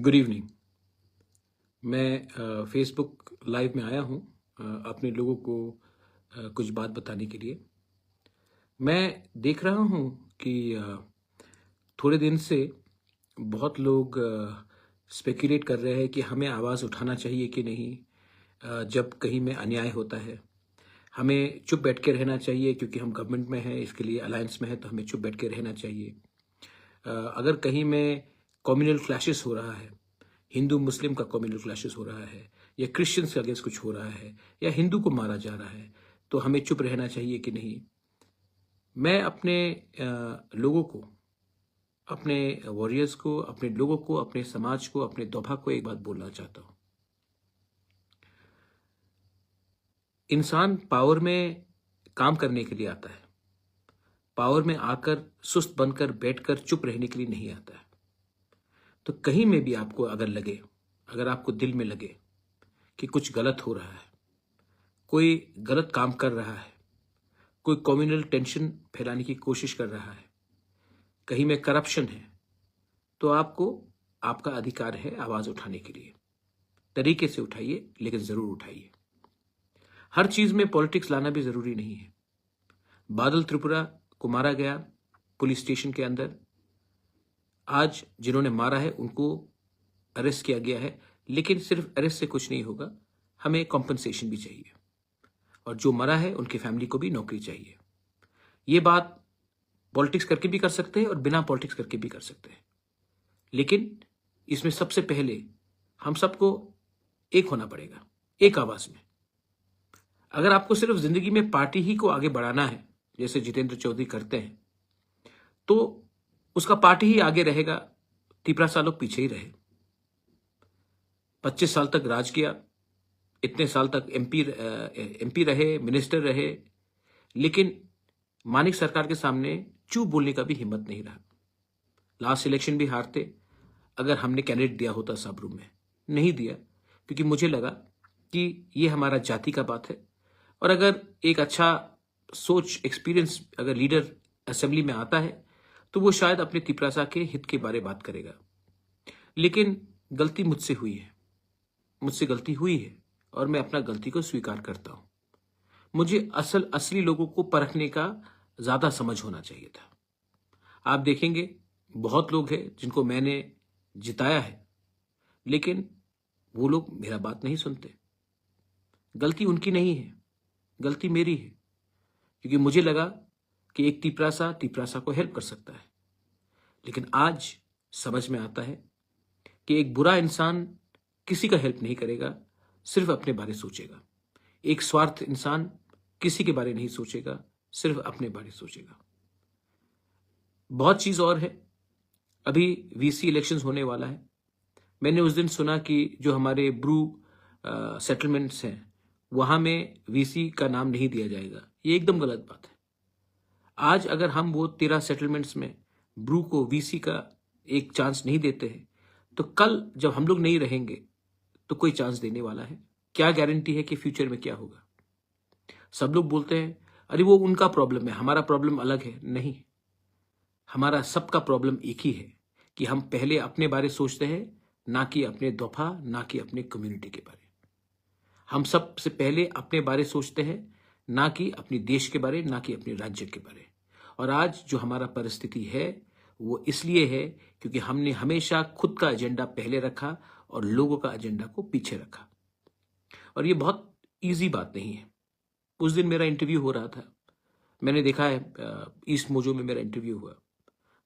Good evening. मैं Facebook live में आया हूँ अपने लोगों को कुछ बात बताने के लिए। मैं देख रहा हूँ कि थोड़े दिन से बहुत लोग स्पेकुलेट कर रहे हैं कि हमें आवाज़ उठाना चाहिए कि नहीं जब कहीं में अन्याय होता है। हमें चुप बैठ के रहना चाहिए क्योंकि हम गवर्नमेंट में हैं, इसके लिए अलायंस में है, तो हमें चुप बैठ के रहना चाहिए। अगर कहीं में कम्युनल क्लैशेस हो रहा है, हिंदू मुस्लिम का कम्युनल क्लैशेस हो रहा है, या क्रिश्चियंस के अगेंस्ट कुछ हो रहा है, या हिंदू को मारा जा रहा है, तो हमें चुप रहना चाहिए कि नहीं। मैं अपने लोगों को, अपने वॉरियर्स को, अपने लोगों को, अपने समाज को, अपने दोभा को एक बात बोलना चाहता हूं। इंसान पावर में काम करने के लिए आता है, पावर में आकर सुस्त बनकर बैठकर चुप रहने के लिए नहीं आता है। तो कहीं में भी आपको अगर लगे, अगर आपको दिल में लगे कि कुछ गलत हो रहा है, कोई गलत काम कर रहा है, कोई कम्युनल टेंशन फैलाने की कोशिश कर रहा है, कहीं में करप्शन है, तो आपको आपका अधिकार है आवाज उठाने के लिए। तरीके से उठाइए, लेकिन जरूर उठाइए। हर चीज में पॉलिटिक्स लाना भी जरूरी नहीं है। बादल त्रिपुरा को मारा गया पुलिस स्टेशन के अंदर, आज जिन्होंने मारा है उनको अरेस्ट किया गया है, लेकिन सिर्फ अरेस्ट से कुछ नहीं होगा, हमें कॉम्पनसेशन भी चाहिए, और जो मरा है उनकी फैमिली को भी नौकरी चाहिए। ये बात पॉलिटिक्स करके भी कर सकते हैं और बिना पॉलिटिक्स करके भी कर सकते हैं, लेकिन इसमें सबसे पहले हम सबको एक होना पड़ेगा, एक आवाज में। अगर आपको सिर्फ जिंदगी में पार्टी ही को आगे बढ़ाना है, जैसे जितेंद्र चौधरी करते हैं, तो उसका पार्टी ही आगे रहेगा, तिपरा सालों पीछे ही रहे। 25 साल तक राज किया, इतने साल तक एमपी रहे, मिनिस्टर रहे, लेकिन मानिक सरकार के सामने चुप बोलने का भी हिम्मत नहीं रहा। लास्ट इलेक्शन भी हारते अगर हमने कैंडिडेट दिया होता सबरूम में, नहीं दिया क्योंकि मुझे लगा कि ये हमारा जाति का बात है, और अगर एक अच्छा सोच एक्सपीरियंस अगर लीडर असेंबली में आता है तो वो शायद अपने तिपरासा के हित के बारे बात करेगा। लेकिन गलती मुझसे हुई है, मुझसे गलती हुई है, और मैं अपना गलती को स्वीकार करता हूं। मुझे असली लोगों को परखने का ज्यादा समझ होना चाहिए था। आप देखेंगे बहुत लोग हैं जिनको मैंने जिताया है, लेकिन वो लोग मेरा बात नहीं सुनते। गलती उनकी नहीं है, गलती मेरी है, क्योंकि मुझे लगा कि एक तिपरासा को हेल्प कर सकता है। लेकिन आज समझ में आता है कि एक बुरा इंसान किसी का हेल्प नहीं करेगा, सिर्फ अपने बारे सोचेगा। एक स्वार्थ इंसान किसी के बारे नहीं सोचेगा, सिर्फ अपने बारे सोचेगा। बहुत चीज और है। अभी वीसी इलेक्शंस होने वाला है। मैंने उस दिन सुना कि जो हमारे ब्रू सेटलमेंट्स हैं वहां में वीसी का नाम नहीं दिया जाएगा। ये एकदम गलत बात है। आज अगर हम वो 13 सेटलमेंट्स में ब्रू को वीसी का एक चांस नहीं देते हैं, तो कल जब हम लोग नहीं रहेंगे तो कोई चांस देने वाला है? क्या गारंटी है कि फ्यूचर में क्या होगा? सब लोग बोलते हैं अरे वो उनका प्रॉब्लम है, हमारा प्रॉब्लम अलग है। नहीं, हमारा सबका प्रॉब्लम एक ही है कि हम पहले अपने बारे सोचते हैं, ना कि अपने दफा, ना कि अपने कम्युनिटी के बारे। हम सबसे पहले अपने बारे सोचते हैं, ना कि अपने देश के बारे, ना कि अपने राज्य के बारे। और आज जो हमारा परिस्थिति है वो इसलिए है क्योंकि हमने हमेशा खुद का एजेंडा पहले रखा और लोगों का एजेंडा को पीछे रखा। और ये बहुत इजी बात नहीं है। उस दिन मेरा इंटरव्यू हो रहा था, मैंने देखा है ईस्ट मोजो में मेरा इंटरव्यू हुआ।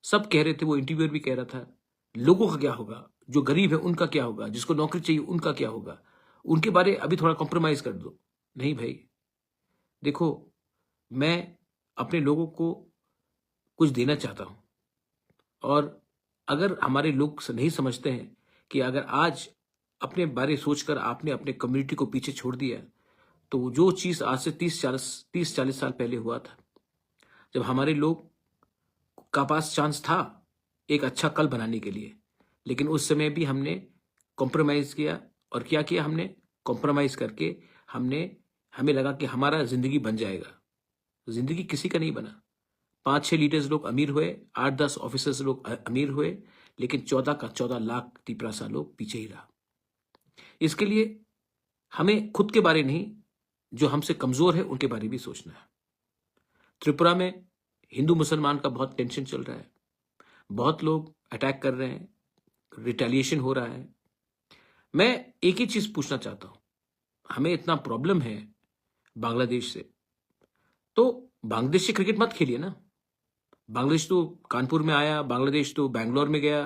सब कह रहे थे, वो इंटरव्यूअर भी कह रहा था लोगों का क्या होगा, जो गरीब है उनका क्या होगा, जिसको नौकरी चाहिए उनका क्या होगा, उनके बारे अभी थोड़ा कॉम्प्रोमाइज कर दो। नहीं भाई, देखो मैं अपने लोगों को कुछ देना चाहता हूं, और अगर हमारे लोग नहीं समझते हैं कि अगर आज अपने बारे सोचकर आपने अपने कम्युनिटी को पीछे छोड़ दिया, तो जो चीज आज से 30-40 साल पहले हुआ था, जब हमारे लोग का पास चांस था एक अच्छा कल बनाने के लिए, लेकिन उस समय भी हमने कॉम्प्रोमाइज किया। और क्या किया हमने? कॉम्प्रोमाइज करके हमें लगा कि हमारा जिंदगी बन जाएगा। जिंदगी किसी का नहीं बना। 5-6 लीडर्स लोग अमीर हुए, 8-10 ऑफिसर्स लोग अमीर हुए, लेकिन 14 का 14 लाख तिपरासा लोग पीछे ही रहा। इसके लिए हमें खुद के बारे नहीं, जो हमसे कमजोर है उनके बारे में भी सोचना है। त्रिपुरा में हिंदू मुसलमान का बहुत टेंशन चल रहा है, बहुत लोग अटैक कर रहे हैं, रिटेलिएशन हो रहा है। मैं एक ही चीज पूछना चाहता हूं, हमें इतना प्रॉब्लम है बांग्लादेश से, तो बांग्लादेश से क्रिकेट मत खेलिए ना। बांग्लादेश तो कानपुर में आया, बांग्लादेश तो बैंगलोर में गया,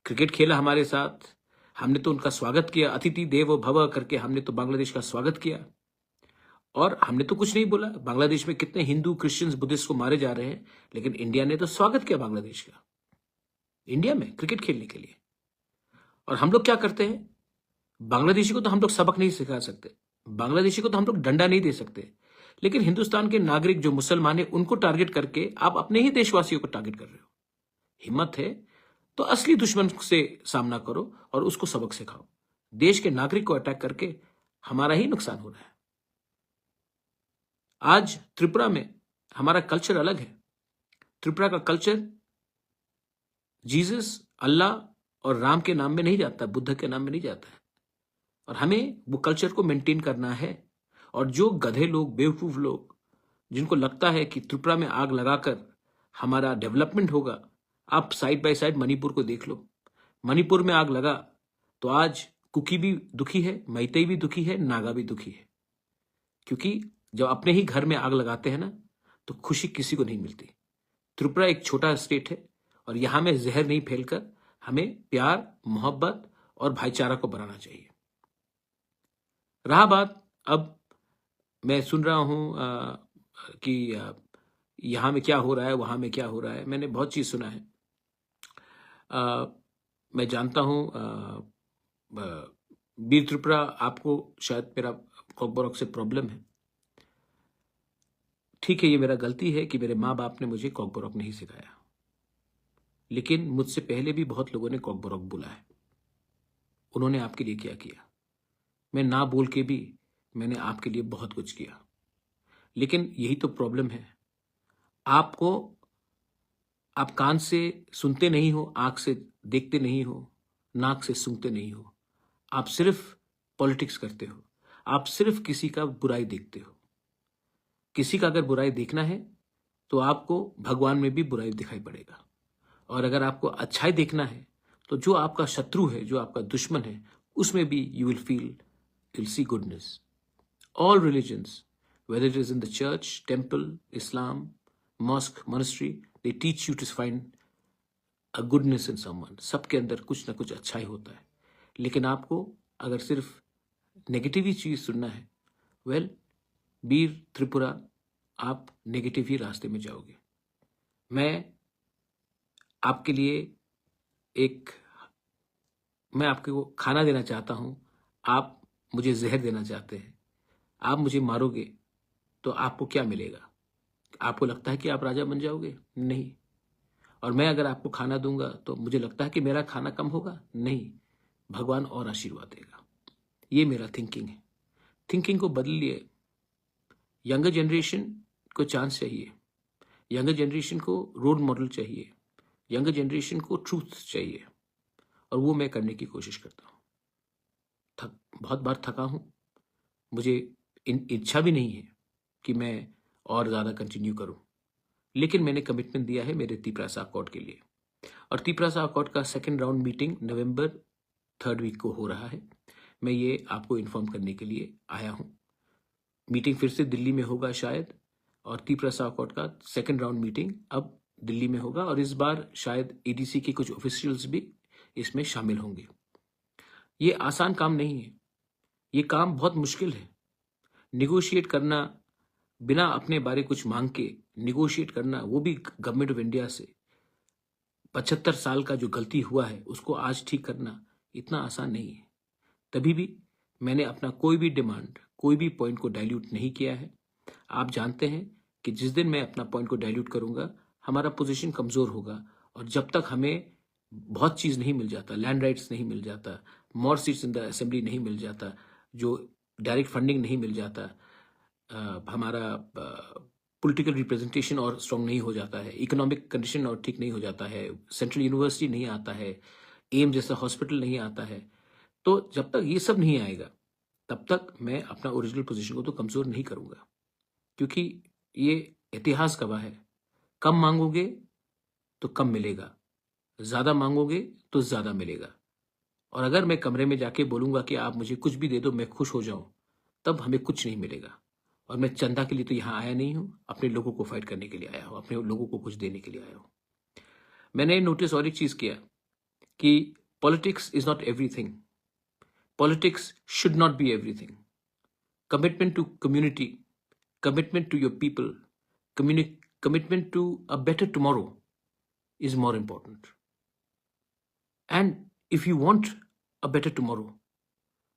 क्रिकेट खेला हमारे साथ, हमने तो उनका स्वागत किया, अतिथि देवो भव करके हमने तो बांग्लादेश का स्वागत किया, और हमने तो कुछ नहीं बोला। बांग्लादेश में कितने हिंदू, क्रिश्चियंस, बुद्धिस्ट को मारे जा रहे हैं, लेकिन इंडिया ने तो स्वागत किया बांग्लादेश का, इंडिया में क्रिकेट खेलने के लिए। और हम लोग क्या करते हैं, बांग्लादेशी को तो हम लोग सबक नहीं सिखा सकते, बांग्लादेशी को तो हम लोग डंडा नहीं दे सकते, लेकिन हिंदुस्तान के नागरिक जो मुसलमान है उनको टारगेट करके आप अपने ही देशवासियों को टारगेट कर रहे हो। हिम्मत है तो असली दुश्मन से सामना करो और उसको सबक सिखाओ। देश के नागरिक को अटैक करके हमारा ही नुकसान हो रहा है। आज त्रिपुरा में हमारा कल्चर अलग है। त्रिपुरा का कल्चर जीसस, अल्लाह और राम के नाम में नहीं जाता, बुद्ध के नाम में नहीं जाता है, और हमें वो कल्चर को मेंटेन करना है। और जो गधे लोग, बेवकूफ लोग, जिनको लगता है कि त्रिपुरा में आग लगाकर हमारा डेवलपमेंट होगा, आप साइड बाय साइड मणिपुर को देख लो। मणिपुर में आग लगा तो आज कुकी भी दुखी है, मैतेई भी दुखी है, नागा भी दुखी है, क्योंकि जब अपने ही घर में आग लगाते हैं ना तो खुशी किसी को नहीं मिलती। त्रिपुरा एक छोटा स्टेट है और यहां में जहर नहीं फैलकर हमें प्यार, मोहब्बत और भाईचारा को बनाना चाहिए। रहा बात, अब मैं सुन रहा हूं कि यहां में क्या हो रहा है, वहां में क्या हो रहा है, मैंने बहुत चीज सुना है। मैं जानता हूं बीर त्रिपुरा, आपको शायद मेरा कॉकबॉक्स से प्रॉब्लम है। ठीक है, ये मेरा गलती है कि मेरे माँ बाप ने मुझे कॉकबॉक्स नहीं सिखाया, लेकिन मुझसे पहले भी बहुत लोगों ने कॉकबॉक्स बोला है। उन्होंने आपके लिए क्या किया? मैं ना बोल के भी मैंने आपके लिए बहुत कुछ किया, लेकिन यही तो प्रॉब्लम है। आपको, आप कान से सुनते नहीं हो, आंख से देखते नहीं हो, नाक से सूंघते नहीं हो, आप सिर्फ पॉलिटिक्स करते हो, आप सिर्फ किसी का बुराई देखते हो। किसी का अगर बुराई देखना है तो आपको भगवान में भी बुराई दिखाई पड़ेगा, और अगर आपको अच्छाई देखना है तो जो आपका शत्रु है, जो आपका दुश्मन है, उसमें भी you will see goodness. All religions, whether it is in the church, temple, Islam, mosque, monastery, they teach you to find a goodness in someone. सबके अंदर कुछ ना कुछ अच्छा ही होता है, लेकिन आपको अगर सिर्फ नेगेटिव ही चीज सुनना है, वेल बीर त्रिपुरा, आप नेगेटिव ही रास्ते में जाओगे। मैं आपके लिए मैं आपको खाना देना चाहता हूं, आप मुझे जहर देना चाहते हैं। आप मुझे मारोगे तो आपको क्या मिलेगा? आपको लगता है कि आप राजा बन जाओगे? नहीं। और मैं अगर आपको खाना दूंगा तो मुझे लगता है कि मेरा खाना कम होगा? नहीं, भगवान और आशीर्वाद देगा। ये मेरा थिंकिंग है। थिंकिंग को बदलिए। यंगर जनरेशन को चांस चाहिए, यंगर जनरेशन को रोल मॉडल चाहिए, यंगर जनरेशन को ट्रूथ चाहिए, और वो मैं करने की कोशिश करता हूं। बहुत बार थका हूं, मुझे इच्छा भी नहीं है कि मैं और ज्यादा कंटिन्यू करूं, लेकिन मैंने कमिटमेंट दिया है मेरे तिपरासा अकॉर्ड के लिए, और तिपरासा अकॉर्ड का सेकंड राउंड मीटिंग नवंबर 3rd वीक को हो रहा है। मैं ये आपको इन्फॉर्म करने के लिए आया हूं। मीटिंग फिर से दिल्ली में होगा शायद, और तिपरासा अकॉर्ड का सेकंड राउंड मीटिंग अब दिल्ली में होगा, और इस बार शायद एडीसी के कुछ ऑफिशियल्स भी इसमें शामिल होंगे। ये आसान काम नहीं है, ये काम बहुत मुश्किल है। निगोशिएट करना, बिना अपने बारे कुछ मांग के निगोशिएट करना, वो भी गवर्नमेंट ऑफ इंडिया से, 75 साल का जो गलती हुआ है उसको आज ठीक करना इतना आसान नहीं है। तभी भी मैंने अपना कोई भी डिमांड, कोई भी पॉइंट को डाइल्यूट नहीं किया है। आप जानते हैं कि जिस दिन मैं अपना पॉइंट को डाइल्यूट करूंगा, हमारा पोजीशन कमजोर होगा, और जब तक हमें बहुत चीज नहीं मिल जाता, लैंड राइट्स नहीं मिल जाता, मोर सीट्स इन द असेंबली नहीं मिल जाता, जो डायरेक्ट फंडिंग नहीं मिल जाता, हमारा पॉलिटिकल रिप्रेजेंटेशन और स्ट्रांग नहीं हो जाता है, इकोनॉमिक कंडीशन और ठीक नहीं हो जाता है, सेंट्रल यूनिवर्सिटी नहीं आता है, एम्स जैसा हॉस्पिटल नहीं आता है, तो जब तक ये सब नहीं आएगा तब तक मैं अपना ओरिजिनल पोजीशन को तो कमजोर नहीं करूंगा, क्योंकि ये इतिहास गवाह है, कम मांगोगे तो कम मिलेगा, ज्यादा मांगोगे तो ज्यादा मिलेगा। और अगर मैं कमरे में जाके बोलूंगा कि आप मुझे कुछ भी दे दो मैं खुश हो जाऊं, तब हमें कुछ नहीं मिलेगा। और मैं चंदा के लिए तो यहां आया नहीं हूं, अपने लोगों को फाइट करने के लिए आया हूं, अपने लोगों को कुछ देने के लिए आया हूं। मैंने नोटिस और एक चीज किया कि politics is not everything, politics should not be everything. Commitment to community, commitment to your people, commitment to a better tomorrow is more important. And if you want a better tomorrow,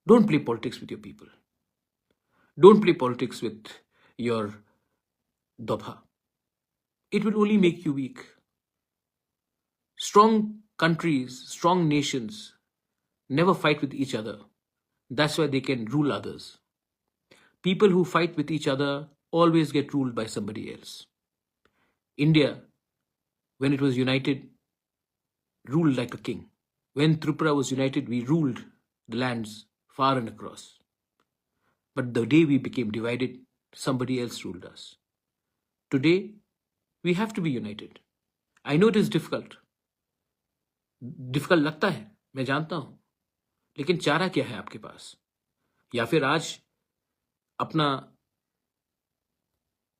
don't play politics with your people. Don't play politics with your dobha. It will only make you weak. Strong countries, strong nations never fight with each other. That's why they can rule others. People who fight with each other always get ruled by somebody else. India, when it was united, ruled like a king. When Tripura was united, we ruled the lands far and across. But the day we became divided, somebody else ruled us. Today, we have to be united. I know it is difficult. Difficult लगता है, मैं जानता हूं, लेकिन चारा क्या है आपके पास? या फिर आज अपना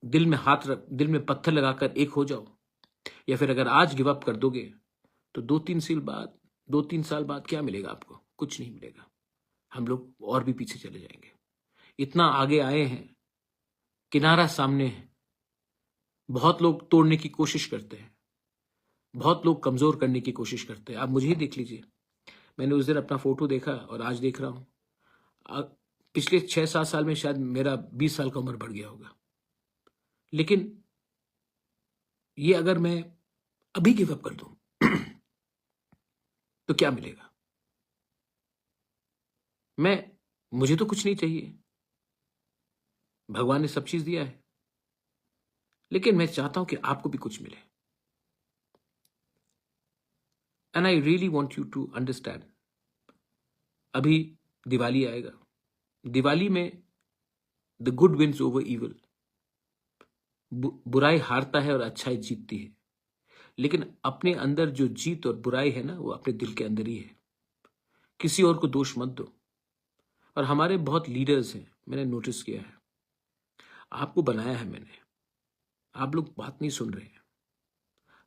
दिल में पत्थर लगाकर एक हो जाओ, या फिर अगर आज गिव अप कर दोगे तो 2-3 साल बाद क्या मिलेगा आपको? कुछ नहीं मिलेगा। हम लोग और भी पीछे चले जाएंगे। इतना आगे आए हैं, किनारा सामने है। बहुत लोग तोड़ने की कोशिश करते हैं, बहुत लोग कमजोर करने की कोशिश करते हैं। आप मुझे ही देख लीजिए, मैंने उस दिन अपना फोटो देखा और आज देख रहा हूं, पिछले 6-7 साल में शायद मेरा 20 साल का उम्र बढ़ गया होगा। लेकिन ये अगर मैं अभी गिव अप कर दूं तो क्या मिलेगा? मुझे तो कुछ नहीं चाहिए, भगवान ने सब चीज दिया है, लेकिन मैं चाहता हूं कि आपको भी कुछ मिले। And I really want you to understand, अभी दिवाली आएगा, दिवाली में the good wins over evil, बुराई हारता है और अच्छाई जीतती है। लेकिन अपने अंदर जो जीत और बुराई है ना, वो अपने दिल के अंदर ही है। किसी और को दोष मत दो। और हमारे बहुत लीडर्स हैं, मैंने नोटिस किया है, आपको बनाया है मैंने, आप लोग बात नहीं सुन रहे हैं।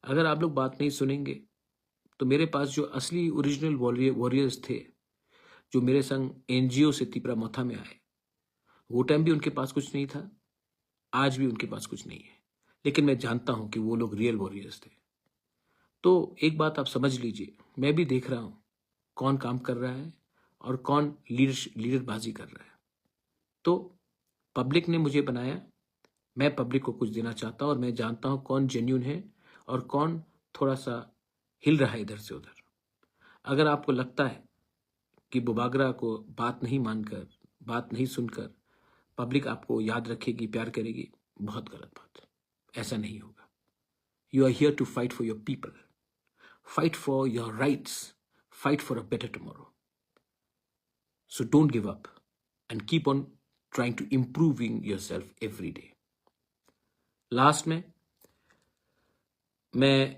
अगर आप लोग बात नहीं सुनेंगे तो मेरे पास जो असली ओरिजिनल वॉरियर्स थे, जो मेरे संग एनजीओ से तिपरामथा में आए, वो टाइम भी उनके पास कुछ नहीं था, आज भी उनके पास कुछ नहीं है, लेकिन मैं जानता हूं कि वो लोग रियल वॉरियर्स थे। तो एक बात आप समझ लीजिए, मैं भी देख रहा हूं कौन काम कर रहा है और कौन लीडरबाजी कर रहा है। तो पब्लिक ने मुझे बनाया, मैं पब्लिक को कुछ देना चाहता हूं, और मैं जानता हूं कौन जेन्युइन है और कौन थोड़ा सा हिल रहा है इधर से उधर। अगर आपको लगता है कि बुबागरा को बात नहीं मानकर, बात नहीं सुनकर पब्लिक आपको याद रखेगी, प्यार करेगी, बहुत गलत बात। ऐसा नहीं होगा। You are here to fight for your people, fight for your rights, fight for a better tomorrow. So don't give up and keep on trying to improving yourself every day. Last में मैं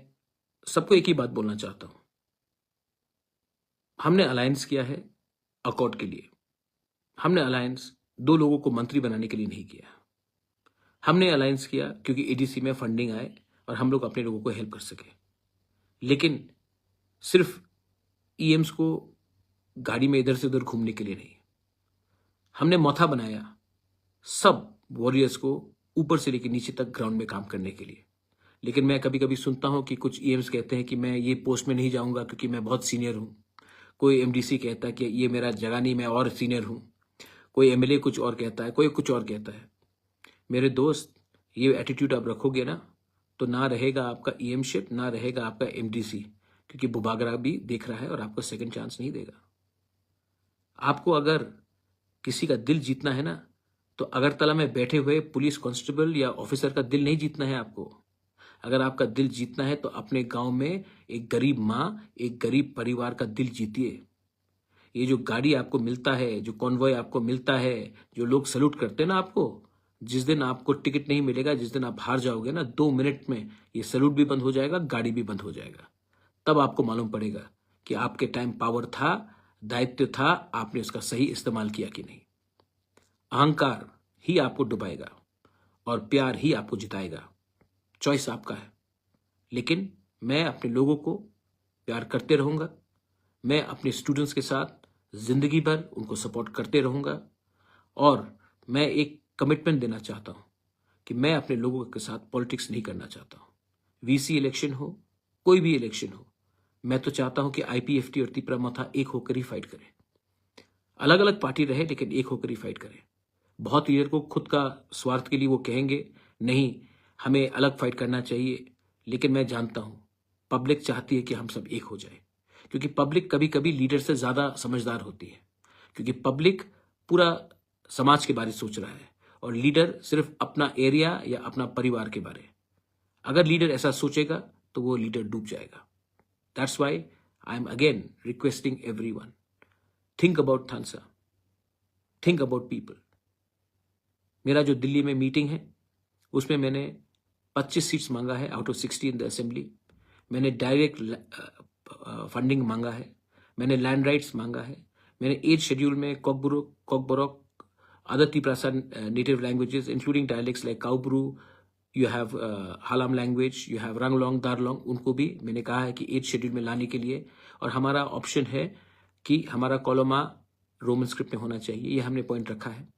सबको एक ही बात बोलना चाहता हूं, हमने alliance किया है अकॉर्ड के लिए। हमने अलायंस 2 लोगों को मंत्री बनाने के लिए नहीं किया। हमने अलायंस किया क्योंकि एडीसी में फंडिंग आए और हम लोग अपने लोगों को हेल्प कर सके। लेकिन सिर्फ ईएम्स को गाड़ी में इधर से उधर घूमने के लिए नहीं। हमने मौथा बनाया सब वॉरियर्स को ऊपर से लेकर नीचे तक ग्राउंड में काम करने के लिए। लेकिन मैं कभी कभी सुनता हूं कि कुछ ईएम्स कहते हैं कि मैं ये पोस्ट में नहीं जाऊंगा क्योंकि मैं बहुत सीनियर हूं। कोई एमडीसी कहता है कि ये मेरा जगह नहीं, मैं और सीनियर हूं। कोई एमएलए कुछ और कहता है, कोई कुछ और कहता है। मेरे दोस्त, ये एटीट्यूड आप रखोगे ना तो ना रहेगा आपका ईएमशिप, ना रहेगा आपका एमडीसी, क्योंकि बुबागरा भी देख रहा है और आपको सेकंड चांस नहीं देगा। आपको अगर किसी का दिल जीतना है ना तो अगरतला में बैठे हुए पुलिस कांस्टेबल या ऑफिसर का दिल नहीं जीतना है आपको। अगर आपका दिल जीतना है तो अपने गांव में एक गरीब माँ, एक गरीब परिवार का दिल जीतिए। ये जो गाड़ी आपको मिलता है, जो कॉन्वॉय आपको मिलता है, जो लोग सैल्यूट करते हैं ना आपको, जिस दिन आपको टिकट नहीं मिलेगा, जिस दिन आप हार जाओगे ना, 2 मिनट में ये सैल्यूट भी बंद हो जाएगा, गाड़ी भी बंद हो जाएगा। तब आपको मालूम पड़ेगा कि आपके टाइम पावर था, दायित्व था, आपने उसका सही इस्तेमाल किया कि नहीं। अहंकार ही आपको डुबाएगा और प्यार ही आपको जिताएगा। चॉइस आपका है। लेकिन मैं अपने लोगों को प्यार करते रहूंगा। मैं अपने स्टूडेंट्स के साथ जिंदगी भर उनको सपोर्ट करते रहूंगा। और मैं एक कमिटमेंट देना चाहता हूं कि मैं अपने लोगों के साथ पॉलिटिक्स नहीं करना चाहता हूं। वीसी इलेक्शन हो, कोई भी इलेक्शन हो, मैं तो चाहता हूं कि आईपीएफटी और तीपरामाथा एक होकर ही फाइट करें। अलग अलग पार्टी रहे लेकिन एक होकर ही फाइट करें। बहुत लीडर को खुद का स्वार्थ के लिए वो कहेंगे नहीं, हमें अलग फाइट करना चाहिए, लेकिन मैं जानता हूं पब्लिक चाहती है कि हम सब एक हो जाए, क्योंकि पब्लिक कभी कभी लीडर से ज्यादा समझदार होती है, क्योंकि पब्लिक पूरा समाज के बारे में सोच रहा है और लीडर सिर्फ अपना एरिया या अपना परिवार के बारे। अगर लीडर ऐसा सोचेगा तो वो लीडर डूब जाएगा। That's why I am again requesting everyone, think about Thansa, think about people. मेरा जो दिल्ली में मीटिंग है उसमें मैंने 25 सीट्स मांगा है out of 60 in the assembly. मैंने डायरेक्ट फंडिंग मांगा है, मैंने लैंड राइट्स मांगा है, मैंने 8 शेड्यूल में Kokborok, other Tiprasa native languages including dialects like Kaubru, you have Halam language, you have Ranglong, Darlong, उनको भी मैंने कहा है कि 8 शेड्यूल में लाने के लिए। और हमारा ऑप्शन है कि हमारा कॉलोमा रोमन स्क्रिप्ट में होना चाहिए, ये हमने पॉइंट रखा है।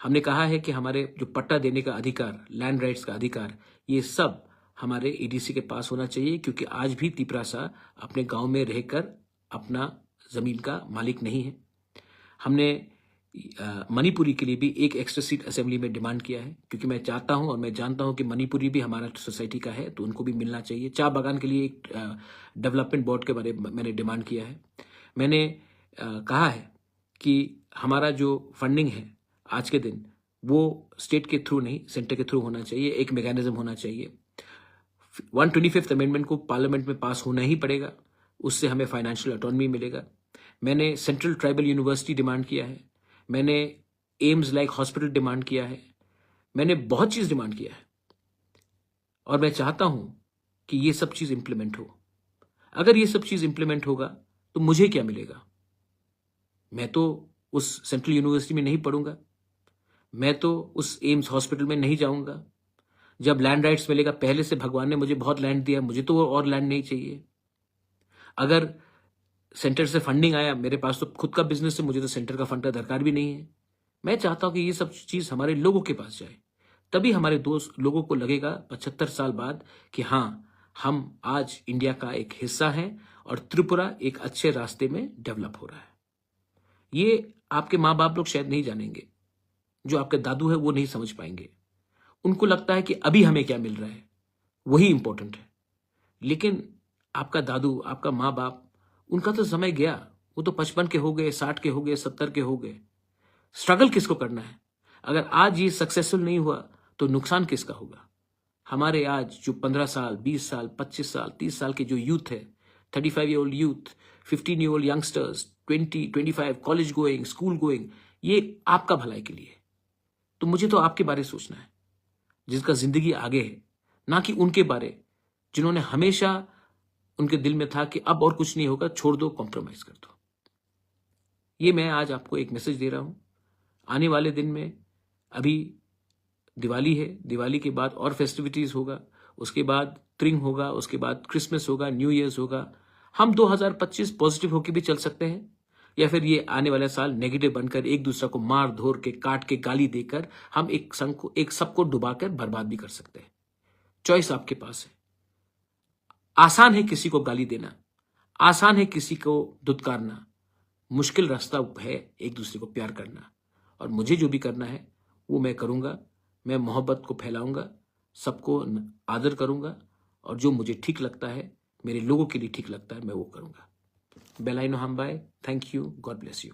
हमने कहा है कि हमारे जो पट्टा देने का अधिकार, लैंड राइट्स का अधिकार, ये सब हमारे एडीसी के पास होना चाहिए, क्योंकि आज भी त्रिप्रासा अपने गांव में रहकर अपना जमीन का मालिक नहीं है। हमने मणिपुरी के लिए भी एक एक्स्ट्रा सीट असेंबली में डिमांड किया है, क्योंकि मैं चाहता हूं और मैं जानता हूं कि मणिपुरी भी हमारा सोसाइटी का है, तो उनको भी मिलना चाहिए। चाय बागान के लिए एक डेवलपमेंट बोर्ड के बारे में मैंने डिमांड किया है। मैंने कहा है कि हमारा जो फंडिंग है आज के दिन, वो स्टेट के थ्रू नहीं, सेंटर के थ्रू होना चाहिए, एक मैकेनिज्म होना चाहिए। 125th अमेंडमेंट को पार्लियामेंट में पास होना ही पड़ेगा, उससे हमें फाइनेंशियल ऑटोनॉमी मिलेगा। मैंने सेंट्रल ट्राइबल यूनिवर्सिटी डिमांड किया है, मैंने एम्स लाइक हॉस्पिटल डिमांड किया है, मैंने बहुत चीज डिमांड किया है और मैं चाहता हूं कि ये सब चीज इंप्लीमेंट हो। अगर ये सब चीज इंप्लीमेंट होगा तो मुझे क्या मिलेगा? मैं तो उस सेंट्रल यूनिवर्सिटी में नहीं पढ़ूंगा, मैं तो उस एम्स हॉस्पिटल में नहीं जाऊंगा। जब लैंड राइट्स मिलेगा, पहले से भगवान ने मुझे बहुत लैंड दिया, मुझे तो और लैंड नहीं चाहिए। अगर सेंटर से फंडिंग आया, मेरे पास तो खुद का बिजनेस है, मुझे तो सेंटर का फंड का दरकार भी नहीं है। मैं चाहता हूं कि ये सब चीज हमारे लोगों के पास जाए, तभी हमारे दोस्त लोगों को लगेगा 75 साल बाद कि हाँ, हम आज इंडिया का एक हिस्सा हैं और त्रिपुरा एक अच्छे रास्ते में डेवलप हो रहा है। ये आपके माँ बाप लोग शायद नहीं जानेंगे, जो आपके दादू है वो नहीं समझ पाएंगे। उनको लगता है कि अभी हमें क्या मिल रहा है वही इंपॉर्टेंट है, लेकिन आपका दादू, आपका माँ बाप, उनका तो समय गया, वो तो 55 के हो गए, 60 के हो गए, 70 के हो गए। स्ट्रगल किसको करना है? अगर आज ये सक्सेसफुल नहीं हुआ तो नुकसान किसका होगा? हमारे आज जो 15 साल, 20 साल, 25 साल, 30 साल के जो यूथ है, 35 year old youth, 15 year old youngsters, 20, 25 college going, school going, ये आपका भलाई के लिए। तो मुझे तो आपके बारे सोचना है, जिसका जिंदगी आगे है, ना कि उनके बारे जिन्होंने हमेशा उनके दिल में था कि अब और कुछ नहीं होगा, छोड़ दो, कॉम्प्रोमाइज कर दो। ये मैं आज आपको एक मैसेज दे रहा हूं। आने वाले दिन में, अभी दिवाली है, दिवाली के बाद और फेस्टिविटीज होगा, उसके बाद त्रिंग होगा, उसके बाद क्रिसमस होगा, न्यू ईयर्स होगा। हम 2025 पॉजिटिव होकर भी चल सकते हैं, या फिर ये आने वाला साल नेगेटिव बनकर एक दूसरे को मार धोर के, काट के, गाली देकर हम एक सबको डुबाकर बर्बाद भी कर सकते हैं। चॉइस आपके पास है। आसान है किसी को गाली देना, आसान है किसी को दुत्कारना, मुश्किल रास्ता है एक दूसरे को प्यार करना। और मुझे जो भी करना है वो मैं करूंगा। मैं मोहब्बत को फैलाऊंगा, सबको आदर करूंगा, और जो मुझे ठीक लगता है, मेरे लोगों के लिए ठीक लगता है, मैं वो करूंगा। बेलाइनो हमबाई, thank you, God bless you.